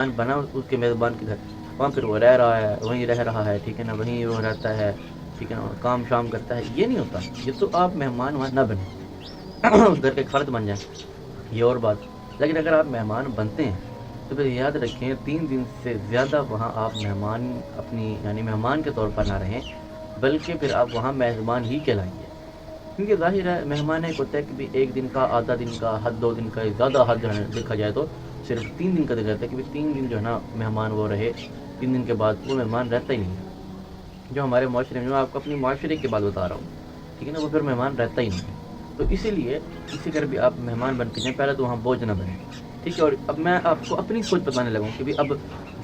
بنا اس کے میزبان کے گھر، وہاں پھر وہ رہ رہا ہے، وہیں رہ رہا ہے، ٹھیک ہے نا، وہیں وہ رہتا ہے، ٹھیک ہے نا، کام شام کرتا ہے، یہ نہیں ہوتا. یہ تو آپ مہمان وہاں نہ بنیں، اس گھر کے ایک فرد بن جائیں، یہ اور بات. لیکن اگر آپ مہمان بنتے ہیں تو پھر یاد رکھیں 3 دن سے زیادہ وہاں آپ مہمان اپنی یعنی مہمان کے طور پر نہ رہیں، بلکہ پھر آپ وہاں میزبان ہی کہلائیں گے. کیونکہ ظاہر ہے مہمان ایک ہوتا ہے کہ بھی 1 دن کا، آدھا دن کا، حد 2 دن کا، زیادہ حد جو ہے دیکھا جائے تو صرف 3 دن کا دیکھا جاتا ہے کہ بھی 3 دن جو ہے نا مہمان وہ رہے. 3 دن کے بعد وہ مہمان رہتا ہی نہیں ہے. جو ہمارے معاشرے میں، جو آپ کو اپنی معاشرے کی بات بتا رہا ہوں، ٹھیک ہے نا، وہ پھر مہمان رہتا ہی نہیں ہے. تو اسی لیے کسی گھر بھی آپ مہمان بن کے جائیں، پہلے تو وہاں بوجھ نہ بنے، ٹھیک ہے. اور اب میں آپ کو اپنی سوچ بتانے لگا ہوں کہ بھی اب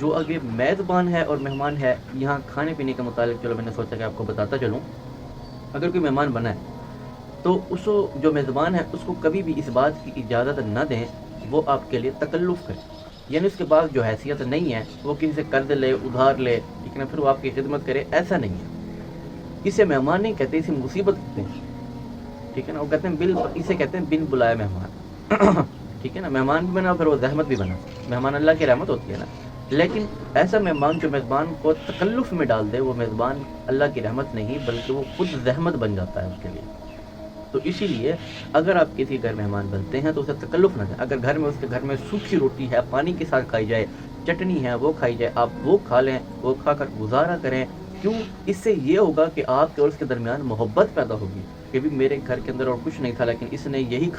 جو آگے میزبان ہے اور مہمان ہے، یہاں کھانے پینے کے متعلق چلو میں نے سوچا کہ آپ کو بتاتا چلوں. اگر کوئی مہمان بنا ہے تو اس جو میزبان ہے اس کو کبھی بھی اس بات کی اجازت نہ دیں وہ آپ کے لیے تکلف کرے. یعنی اس کے پاس جو حیثیت نہیں ہے وہ کسی سے قرض لے، ادھار لے، ٹھیک ہے نا، پھر وہ آپ کی خدمت کرے، ایسا نہیں ہے. اسے مہمان نہیں کہتے، اسے مصیبت کہتے ہیں، ٹھیک ہے نا. وہ کہتے ہیں اسے کہتے ہیں بن بلائے مہمان. ٹھیک ہے نا. مہمان بھی بنا پھر وہ زحمت بھی بنا. مہمان اللہ کی رحمت ہوتی ہے نا، لیکن ایسا مہمان جو میزبان کو تکلف میں ڈال دے وہ میزبان اللہ کی رحمت نہیں بلکہ وہ خود زحمت بن جاتا ہے اس کے لیے. تو اسی لیے اگر آپ کسی گھر مہمان بنتے ہیں تو اسے تکلف نہ دیں. اگر گھر میں اس کے گھر میں سوکھی روٹی ہے، پانی کے ساتھ کھائی جائے، چٹنی ہے وہ کھائی جائے، آپ وہ کھا لیں، وہ کھا کر گزارا کریں. کیوں؟ اس سے یہ ہوگا کہ آپ کے اور اس کے درمیان محبت پیدا ہوگی کہ بھی میرے گھر کے اندر اور کچھ نہیں تھا لیکن اس نے یہی